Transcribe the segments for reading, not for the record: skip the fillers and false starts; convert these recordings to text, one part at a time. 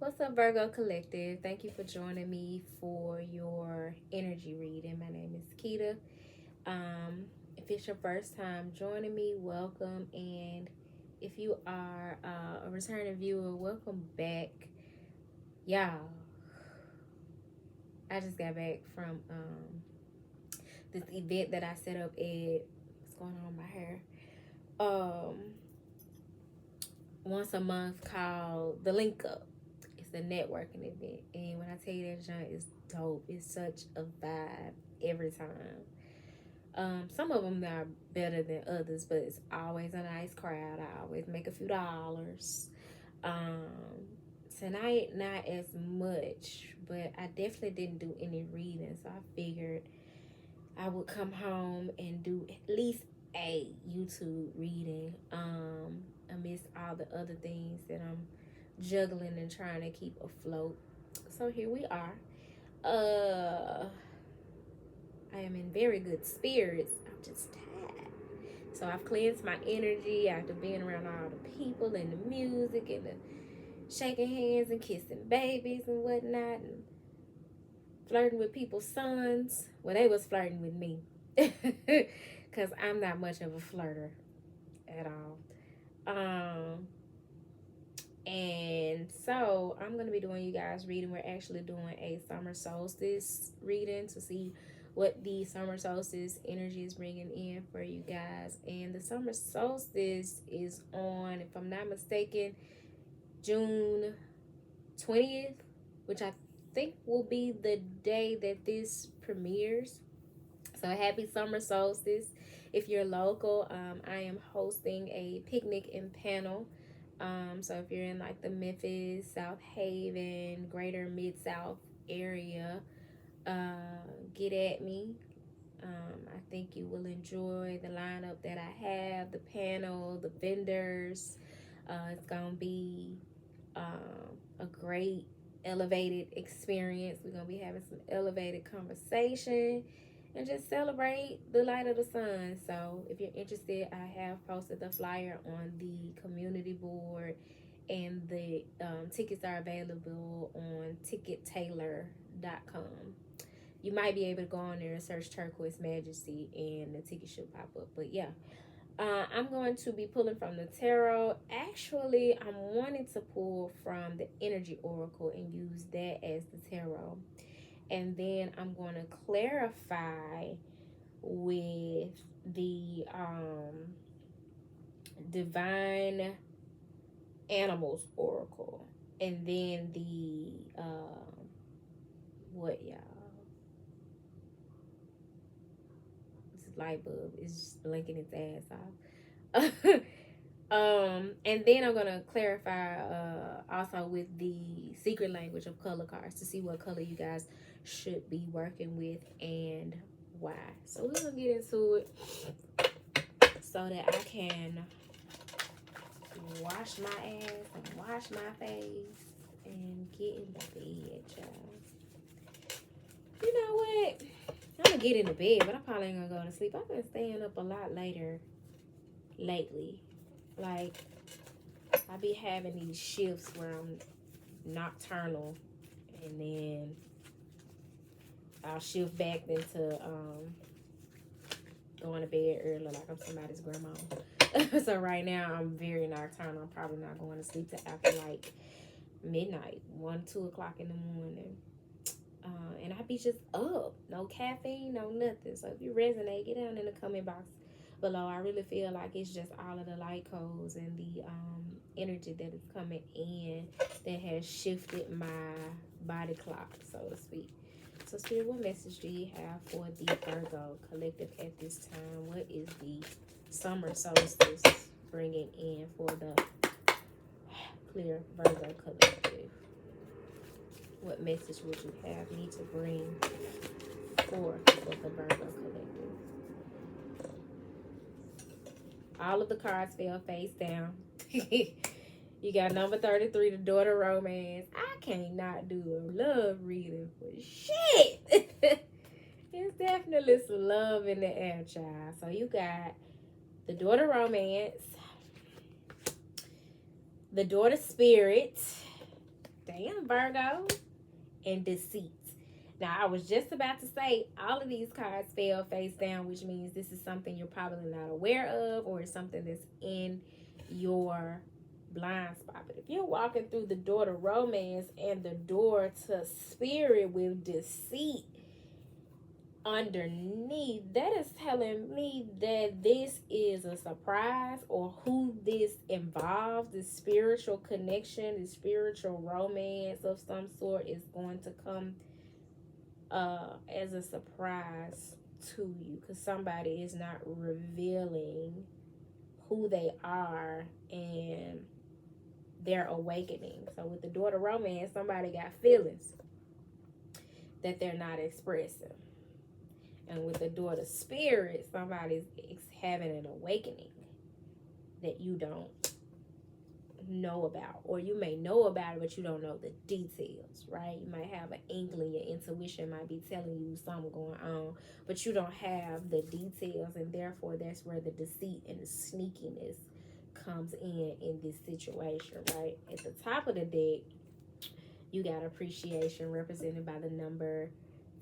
What's up, Virgo Collective? Thank you for joining me for your energy reading. My name is Keita. If it's your first time joining me, welcome. And if you are a returning viewer, welcome back. Y'all, I just got back from this event that I set up at, what's going on with my hair? Once a month called The Link Up. It's a networking event, and when I tell you that joint is dope, it's such a vibe every time. Some of them are better than others, but it's always a nice crowd. I always make a few dollars. Um, Tonight not as much, but I definitely didn't do any reading, so I figured I would come home and do at least a YouTube reading. Amidst all the other things that I'm juggling and trying to keep afloat. So here we are. I am in very good spirits. I'm just tired. So I've cleansed my energy after being around all the people and the music and the shaking hands and kissing babies and whatnot and flirting with people's sons. Well, they was flirting with me. Because I'm not much of a flirter at all. And so I'm going to be doing you guys reading. We're actually doing a summer solstice reading to see what the summer solstice energy is bringing in for you guys. And the summer solstice is on, if I'm not mistaken, June 20th, which I think will be the day that this premieres. So happy summer solstice. If you're local, I am hosting a picnic and panel. So if you're in like the Memphis, South Haven, greater Mid-South area, get at me. I think you will enjoy the lineup that I have, the panel, the vendors. It's going to be a great elevated experience. We're going to be having some elevated conversation and just celebrate the light of the sun. So if you're interested, I have posted the flyer on the community board, and the tickets are available on tickettailor.com. You might be able to go on there and search turquoisemajesty and the ticket should pop up. But yeah, I'm going to be pulling from the tarot. Actually, I'm wanting to pull from the energy oracle and use that as the tarot. And then I'm going to clarify with the divine animals oracle. And then the, what y'all? This light bulb is just blinking its ass off. And then I'm gonna clarify also with the secret language of color cards to see what color you guys should be working with and why. So we're gonna get into it so that I can wash my ass and wash my face and get in the bed, child. You know what? I'm gonna get in the bed, but I probably ain't gonna go to sleep. I've been staying up a lot later lately. Like, I be having these shifts where I'm nocturnal, and then I'll shift back into going to bed early like I'm somebody's grandma. So right now I'm very nocturnal. I'm probably not going to sleep till after like midnight, 1, 2 o'clock in the morning. And I be just up, no caffeine, no nothing. So if you resonate, get down in the comment box below. I really feel like it's just all of the light codes and the energy that is coming in that has shifted my body clock, so to speak. So Spirit, what message do you have for the Virgo collective at this time? What is the summer solstice bringing in for the clear Virgo collective? What message would you have me to bring forth for the Virgo collective? All of the cards fell face down. You got number 33, the daughter romance. I can't not do a love reading for shit. It's definitely some love in the air, child. So you got the daughter romance, the daughter spirit, Damn, Virgo. And deceit. Now, I was just about to say all of these cards fell face down, which means this is something you're probably not aware of, or it's something that's in your blind spot. But if you're walking through the door to romance and the door to spirit with deceit underneath, that is telling me that this is a surprise, or who this involves, the spiritual connection, the spiritual romance of some sort is going to come as a surprise to you, because somebody is not revealing who they are and their awakening. So with the door to romance, somebody got feelings that they're not expressing. And with the door to spirit, somebody's having an awakening that you don't know about. Or you may know about it, but you don't know the details, right? You might have an inkling, your intuition might be telling you something going on, but you don't have the details, and therefore that's where the deceit and the sneakiness comes in this situation, right? At the top of the deck, you got appreciation represented by the number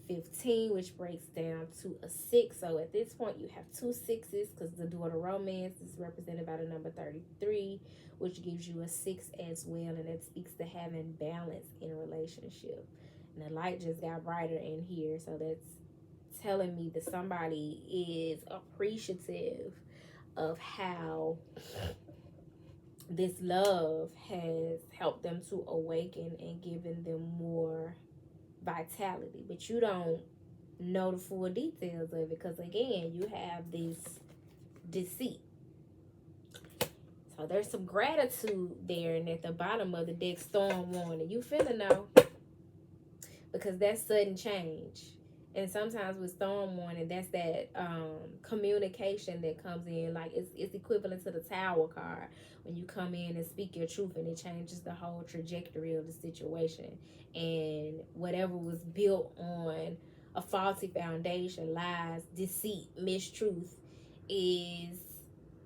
15, which breaks down to a 6. So at this point, you have 2 6s, because the door to romance is represented by the number 33, which gives you a 6 as well, and that speaks to having balance in a relationship. And the light just got brighter in here, so that's telling me that somebody is appreciative of how this love has helped them to awaken and given them more vitality. But you don't know the full details of it, because again, you have this deceit. So there's some gratitude there, and at the bottom of the deck, storm warning. You finna know, because that's sudden change. And sometimes with storm warning, that's that communication that comes in. Like it's equivalent to the Tower card, when you come in and speak your truth, and it changes the whole trajectory of the situation. And whatever was built on a faulty foundation, lies, deceit, mistruth, is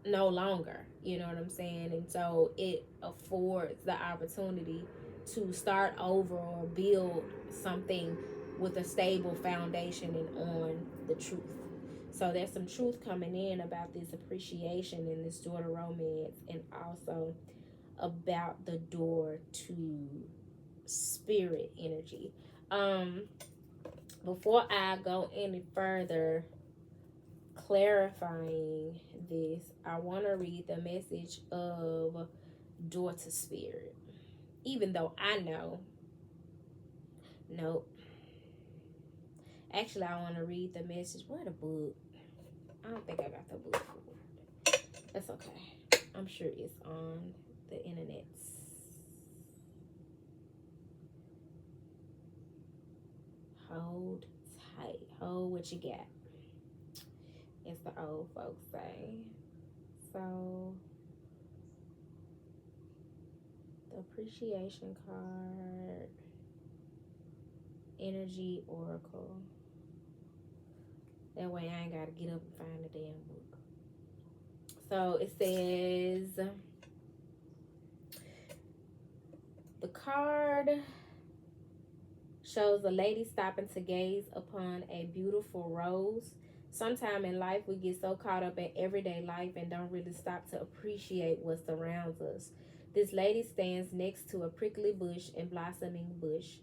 no longer. You know what I'm saying? And so it affords the opportunity to start over or build something with a stable foundation and on the truth. So there's some truth coming in about this appreciation and this door to romance, and also about the door to spirit energy. Before I go any further clarifying this, I want to read the message of door to spirit, even though I know, nope. Actually, I want to read the message. Where the book? I don't think I got the book. That's okay. I'm sure it's on the internet. Hold tight. Hold what you got, as the old folks say. So, the appreciation card, energy oracle. That way I ain't got to get up and find the damn book. So it says, the card shows a lady stopping to gaze upon a beautiful rose. Sometime in life, we get so caught up in everyday life and don't really stop to appreciate what surrounds us. This lady stands next to a prickly bush and blossoming bush.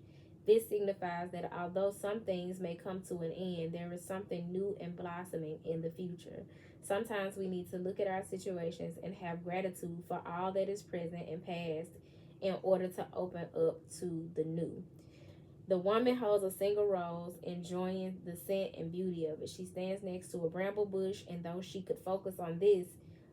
This signifies that although some things may come to an end, there is something new and blossoming in the future. Sometimes we need to look at our situations and have gratitude for all that is present and past in order to open up to the new. The woman holds a single rose, enjoying the scent and beauty of it. She stands next to a bramble bush, and though she could focus on this,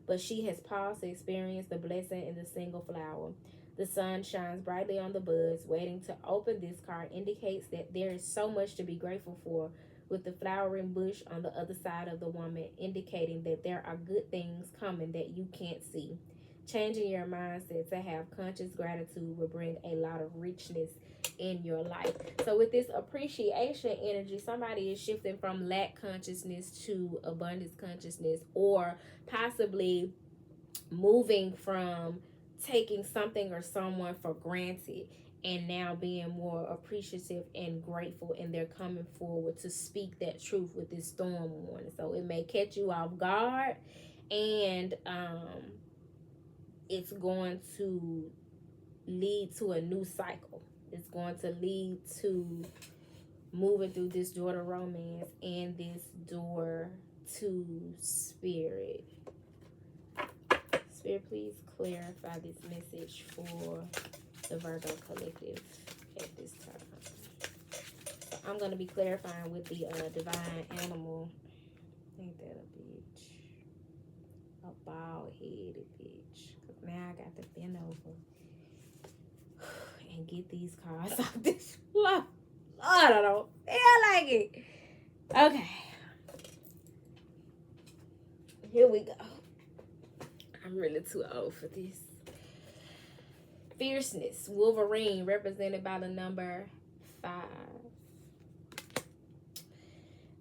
but she has paused to experience the blessing in the single flower. The sun shines brightly on the buds. Waiting to open, this card indicates that there is so much to be grateful for, with the flowering bush on the other side of the woman, indicating that there are good things coming that you can't see. Changing your mindset to have conscious gratitude will bring a lot of richness in your life. So with this appreciation energy, somebody is shifting from lack consciousness to abundance consciousness, or possibly moving from taking something or someone for granted and now being more appreciative and grateful, and they're coming forward to speak that truth with this storm warning. So it may catch you off guard, and it's going to lead to a new cycle. It's going to lead to moving through this door to romance and this door to spirit. Spirit, please clarify this message for the Virgo collective at this time. So I'm going to be clarifying with the divine animal. Ain't that a bitch? A bald-headed bitch. Now I got to bend over and get these cards off this floor. I don't feel like it. Okay. Here we go. I'm really too old for this. Fierceness. Wolverine, represented by the number 5.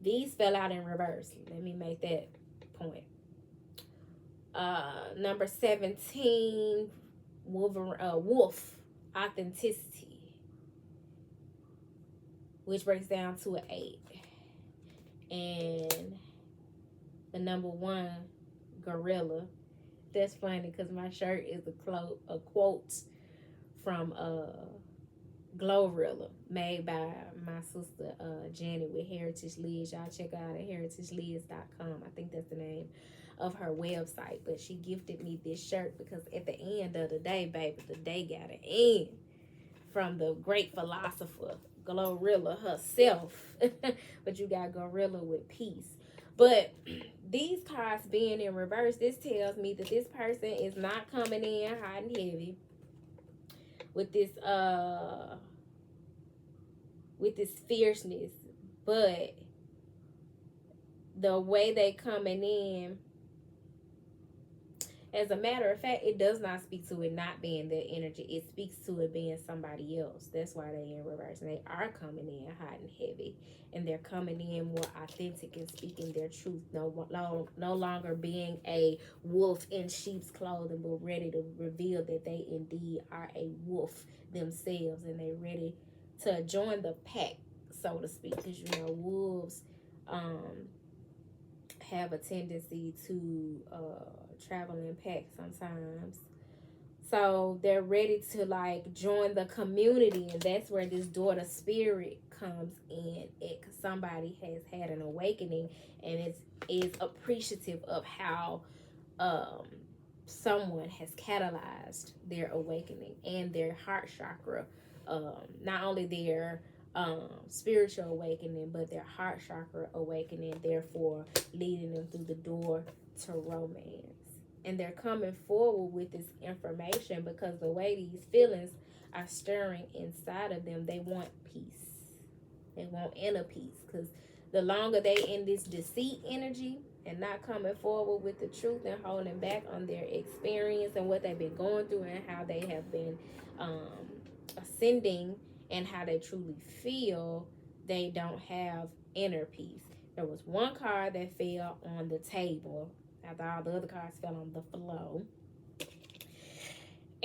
These fell out in reverse. Let me make that point. Number 17, wolf, authenticity, which breaks down to an 8. And the number 1, gorilla. That's funny because my shirt is a quote from Glorilla, made by my sister Janet with Heritage Lids. Y'all check her out at heritagelids.com. I think that's the name of her website. But she gifted me this shirt because at the end of the day, baby, the day got to end. From the great philosopher Glorilla herself. But you got gorilla with peace. But these cards being in reverse, this tells me that this person is not coming in hot and heavy with this fierceness, but the way they coming in, as a matter of fact, it does not speak to it not being their energy. It speaks to it being somebody else. That's why they in reverse. And they are coming in hot and heavy. And they're coming in more authentic and speaking their truth. No longer being a wolf in sheep's clothing, but ready to reveal that they indeed are a wolf themselves. And they're ready to join the pack, so to speak. Because, you know, wolves have a tendency to travel in packs sometimes. So they're ready to like join the community, and that's where this daughter spirit comes in. Somebody has had an awakening and is appreciative of how someone has catalyzed their awakening and their heart chakra. Not only their spiritual awakening, but their heart chakra awakening, therefore leading them through the door to romance. And they're coming forward with this information because the way these feelings are stirring inside of them, they want peace. They want inner peace. Because the longer they in this deceit energy and not coming forward with the truth and holding back on their experience and what they've been going through and how they have been ascending and how they truly feel, they don't have inner peace. There was one card that fell on the table after all the other cards fell on the floor.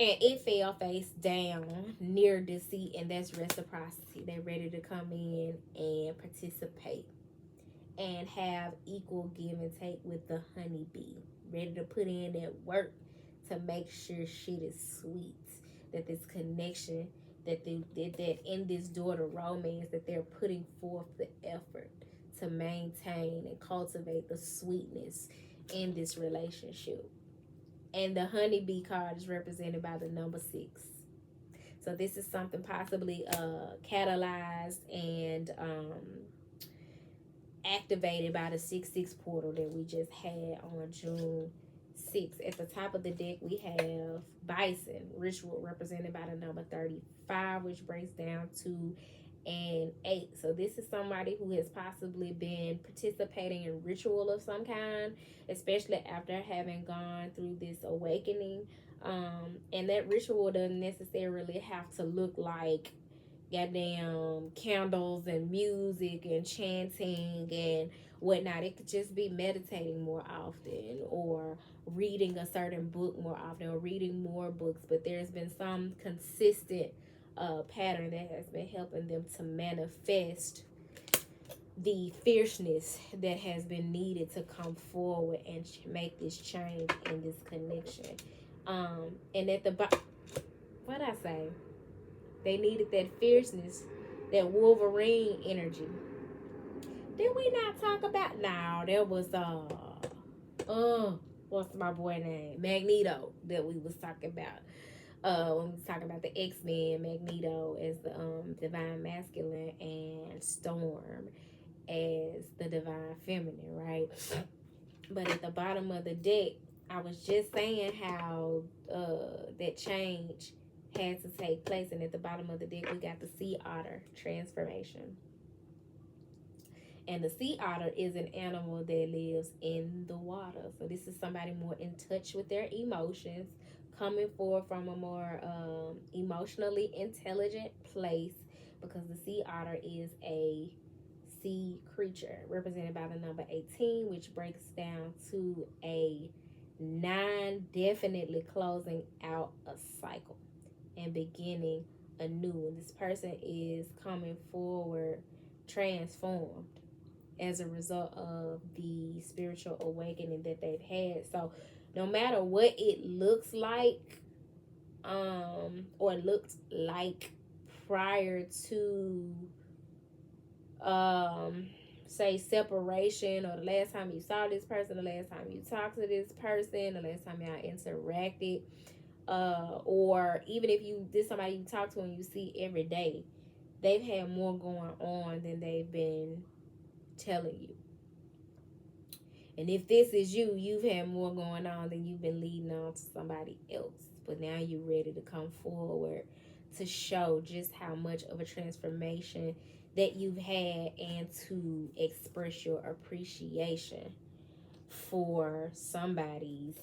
And it fell face down near deceit, and that's reciprocity. They're ready to come in and participate and have equal give and take with the honeybee. Ready to put in that work to make sure shit is sweet. That this connection, that in this door to romance, that they're putting forth the effort to maintain and cultivate the sweetness in this relationship. And the honeybee card is represented by the number 6. So this is something possibly catalyzed and activated by the 6-6 portal that we just had on June 6th. At the top of the deck, we have Bison, ritual, represented by the number 35, which breaks down to an 8. So this is somebody who has possibly been participating in ritual of some kind, especially after having gone through this awakening. And that ritual doesn't necessarily have to look like goddamn candles and music and chanting and whatnot. It could just be meditating more often, or reading a certain book more often, or reading more books. But there's been some consistent pattern that has been helping them to manifest the fierceness that has been needed to come forward and make this change in this connection. And at the what I say, they needed that fierceness, that Wolverine energy. Did we not talk about? No, there was what's my boy name? Magneto, that we was talking about. When we was talking about the X-Men, Magneto as the divine masculine and Storm as the divine feminine, right? But at the bottom of the deck, I was just saying how that change had to take place, and at the bottom of the deck we got the sea otter transformation. And the sea otter is an animal that lives in the water. So this is somebody more in touch with their emotions, coming forward from a more emotionally intelligent place, because the sea otter is a sea creature represented by the number 18, which breaks down to a 9, definitely closing out a cycle and beginning anew. And this person is coming forward transformed as a result of the spiritual awakening that they've had. So no matter what it looks like, or looked like prior to say separation, or the last time you saw this person, the last time you talked to this person, the last time y'all interacted, or even if this somebody you talk to and you see every day, they've had more going on than they've been telling you. And if this is you, you've had more going on than you've been leading on to somebody else. But now you're ready to come forward to show just how much of a transformation that you've had, and to express your appreciation for somebody's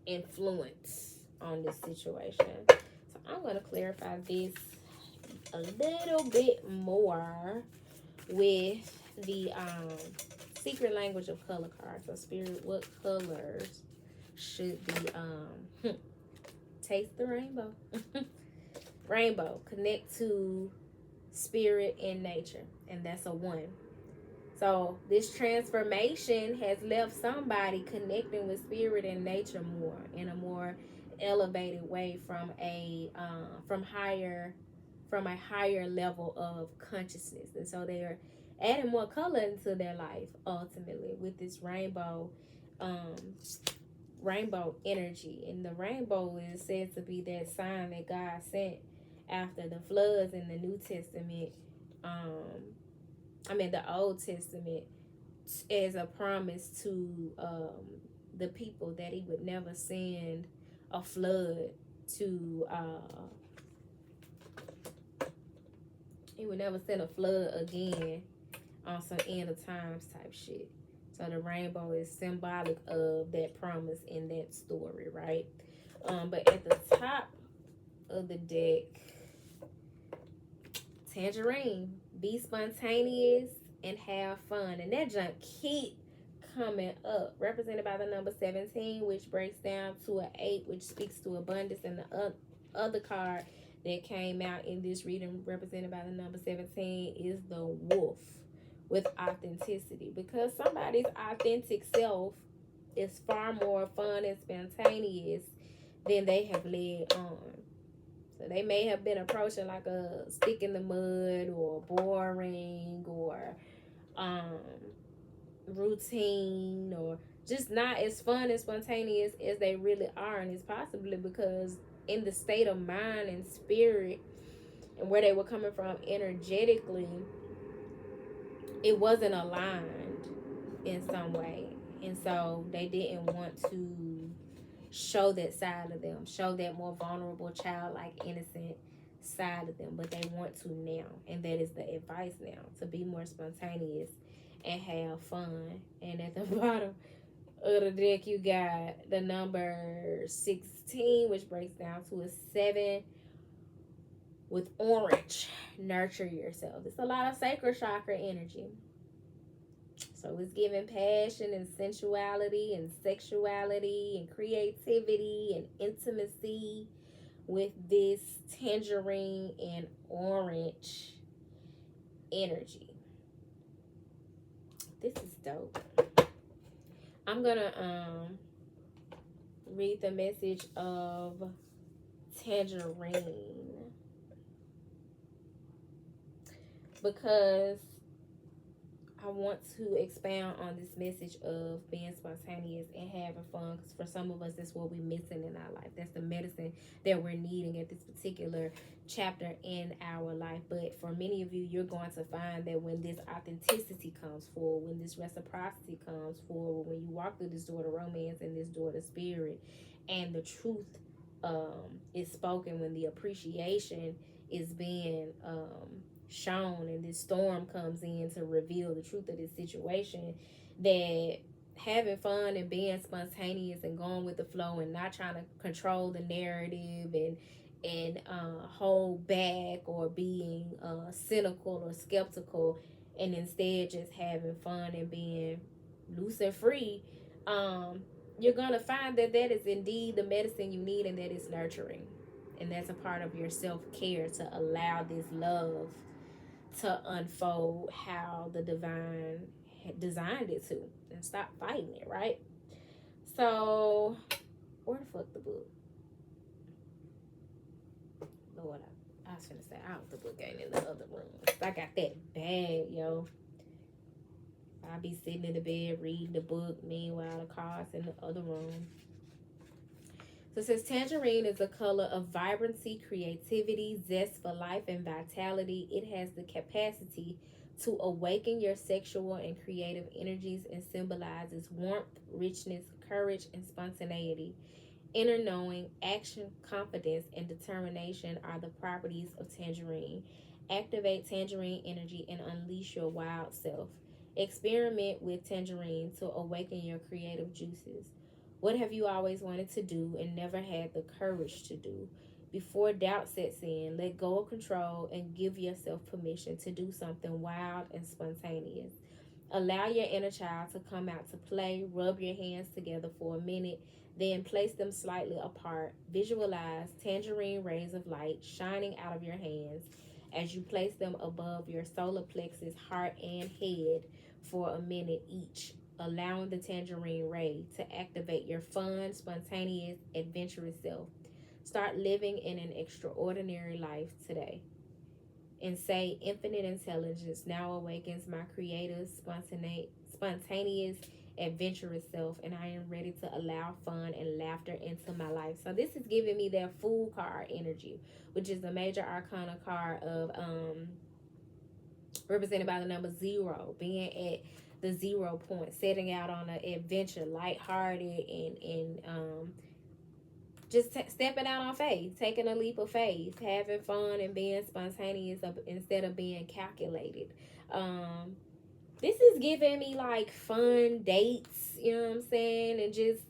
influence on this situation. So I'm going to clarify this a little bit more with the secret language of color cards. So spirit, what colors should be taste the rainbow? Rainbow, connect to spirit and nature, and that's a 1. So this transformation has left somebody connecting with spirit and nature more, in a more elevated way, from a higher level of consciousness. And so they're adding more color into their life, ultimately, with this rainbow energy. And the rainbow is said to be that sign that God sent after the floods in the New Testament, the Old Testament, as a promise to the people that he would never send a flood to he would never send a flood again on some end of times type shit. So the rainbow is symbolic of that promise in that story, right? But at the top of the deck, tangerine, be spontaneous and have fun. And that junk keep coming up, represented by the number 17, which breaks down to an 8, which speaks to abundance. And the other card that came out in this reading, represented by the number 17, is the wolf, with authenticity, because somebody's authentic self is far more fun and spontaneous than they have led on. So they may have been approaching like a stick in the mud, or boring, or routine, or just not as fun and spontaneous as they really are. And it's possibly because in the state of mind and spirit and where they were coming from energetically, it wasn't aligned in some way. And so they didn't want to show that side of them, show that more vulnerable, childlike, innocent side of them. But they want to now. And that is the advice now, to be more spontaneous and have fun. And at the bottom of the deck, you got the number 16, which breaks down to a 7, with orange. Nurture yourself. It's a lot of sacral chakra energy. So it's giving passion and sensuality and sexuality and creativity and intimacy, with this tangerine and orange energy. This is dope. I'm gonna read the message of tangerine because I want to expound on this message of being spontaneous and having fun, because for some of us, that's what we're missing in our life. That's the medicine that we're needing at this particular chapter in our life. But for many of you, you're going to find that when this authenticity comes forward, when this reciprocity comes forward, when you walk through this door to romance and this door to spirit, and the truth is spoken, when the appreciation is being shown, and this storm comes in to reveal the truth of this situation, that having fun and being spontaneous and going with the flow and not trying to control the narrative and hold back or being cynical or skeptical, and instead just having fun and being loose and free, you're gonna find that that is indeed the medicine you need, and that is nurturing, and that's a part of your self-care, to allow this love to unfold how the divine designed it to, and stop fighting it, right? So, where the fuck the book? Lord, I was finna say, I hope the book ain't in the other room. I got that bad, yo. I'll be sitting in the bed reading the book, meanwhile the car's in the other room. So it says, tangerine is a color of vibrancy, creativity, zest for life, and vitality. It has the capacity to awaken your sexual and creative energies and symbolizes warmth, richness, courage, and spontaneity. Inner knowing, action, confidence, and determination are the properties of tangerine. Activate tangerine energy and unleash your wild self. Experiment with tangerine to awaken your creative juices. What have you always wanted to do and never had the courage to do? Before doubt sets in, let go of control and give yourself permission to do something wild and spontaneous. Allow your inner child to come out to play. Rub your hands together for a minute, then place them slightly apart. Visualize tangerine rays of light shining out of your hands as you place them above your solar plexus, heart, and head for a minute each, allowing the tangerine ray to activate your fun, spontaneous, adventurous self. Start living in an extraordinary life today. And say, infinite intelligence now awakens my creative, spontaneous, adventurous self, and I am ready to allow fun and laughter into my life. So this is giving me that Fool card energy, which is the major arcana card of represented by the number 0, being at the 0 point, setting out on an adventure, lighthearted, and just stepping out on faith, taking a leap of faith, having fun and being spontaneous instead of being calculated. This is giving me like fun dates, you know what I'm saying, and just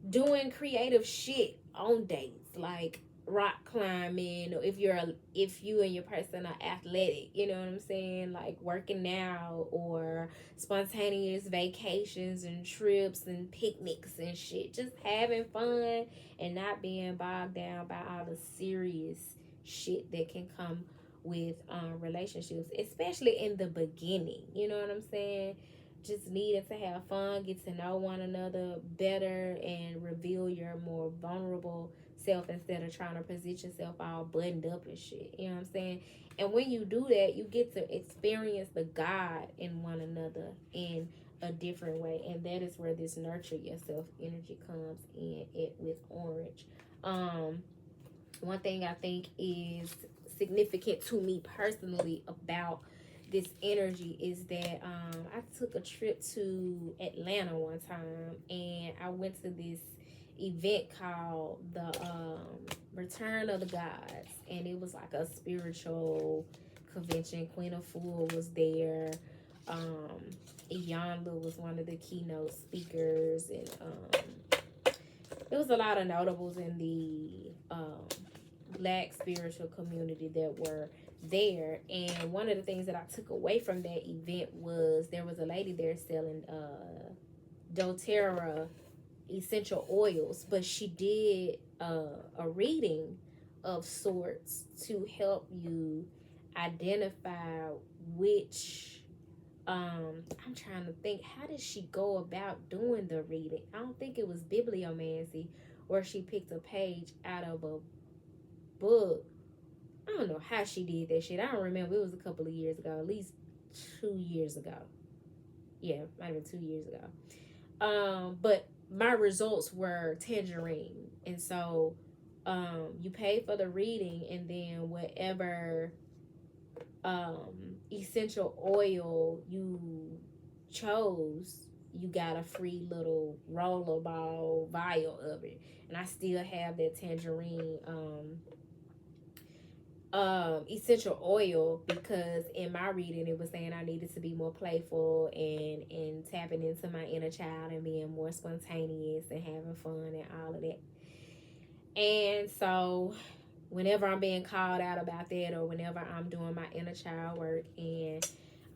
doing creative shit on dates, like rock climbing, or if you and your person are athletic, you know what I'm saying, like working out, or spontaneous vacations and trips and picnics and shit, just having fun and not being bogged down by all the serious shit that can come with relationships, especially in the beginning, you know what I'm saying. Just needing to have fun, get to know one another better, and reveal your more vulnerable self instead of trying to present yourself all buttoned up and shit. You know what I'm saying? And when you do that, you get to experience the God in one another in a different way. And that is where this nurture yourself energy comes in it with orange. One thing I think is significant to me personally about this energy is that I took a trip to Atlanta one time, and I went to this event called the Return of the Gods, and it was like a spiritual convention. Queen of Fool was there. Iyanla was one of the keynote speakers, and there was a lot of notables in the Black spiritual community that were there. And one of the things that I took away from that event was there was a lady there selling doTERRA essential oils, but she did a reading of sorts to help you identify which I'm trying to think, how did she go about doing the reading? I don't think it was bibliomancy where she picked a page out of a book. I don't know how she did that shit. I don't remember. It was a couple of years ago, at least 2 years ago. Yeah, might have been 2 years ago. But my results were tangerine, and so you pay for the reading, and then whatever essential oil you chose, you got a free little rollerball vial of it. And I still have that tangerine essential oil, because in my reading it was saying I needed to be more playful and tapping into my inner child and being more spontaneous and having fun and all of that. And so whenever I'm being called out about that, or whenever I'm doing my inner child work and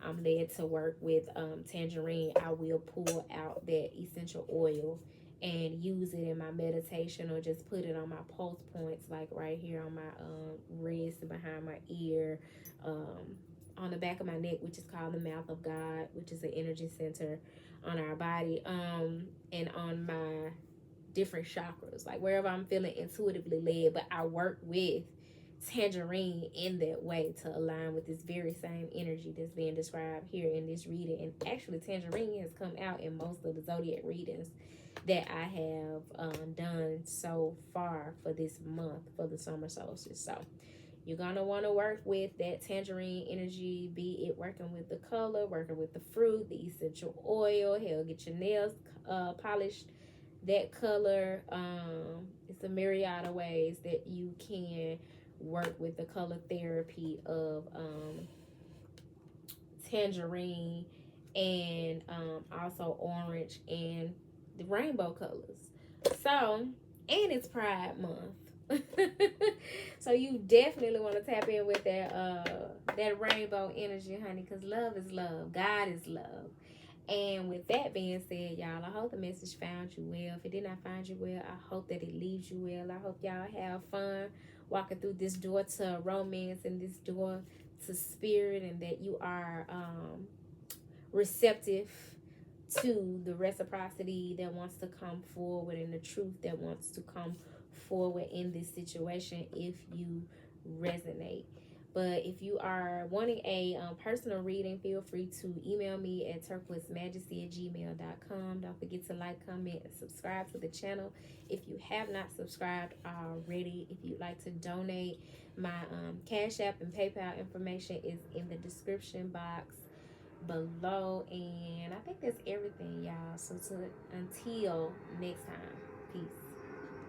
I'm led to work with tangerine, I will pull out that essential oil and use it in my meditation, or just put it on my pulse points, like right here on my wrist, behind my ear, on the back of my neck, which is called the mouth of God, which is the energy center on our body, and on my different chakras, like wherever I'm feeling intuitively led. But I work with tangerine in that way to align with this very same energy that's being described here in this reading. And actually tangerine has come out in most of the zodiac readings that I have done so far for this month for the summer solstice. So you're gonna want to work with that tangerine energy, be it working with the color, working with the fruit, the essential oil. Hell, get your nails polished that color. It's a myriad of ways that you can work with the color therapy of tangerine, and also orange and the rainbow colors. So, and it's Pride Month. So you definitely want to tap in with that rainbow energy, honey, because love is love. God is love. And with that being said, y'all, I hope the message found you well. If it did not find you well, I hope that it leaves you well. I hope y'all have fun walking through this door to romance and this door to spirit, and that you are receptive to the reciprocity that wants to come forward and the truth that wants to come forward in this situation if you resonate. But if you are wanting a personal reading, feel free to email me at turquoisemajesty@gmail.com. Don't forget to like, comment, and subscribe to the channel if you have not subscribed already. If you'd like to donate, my Cash App and PayPal information is in the description box below. And I think that's everything, y'all. So until next time, peace.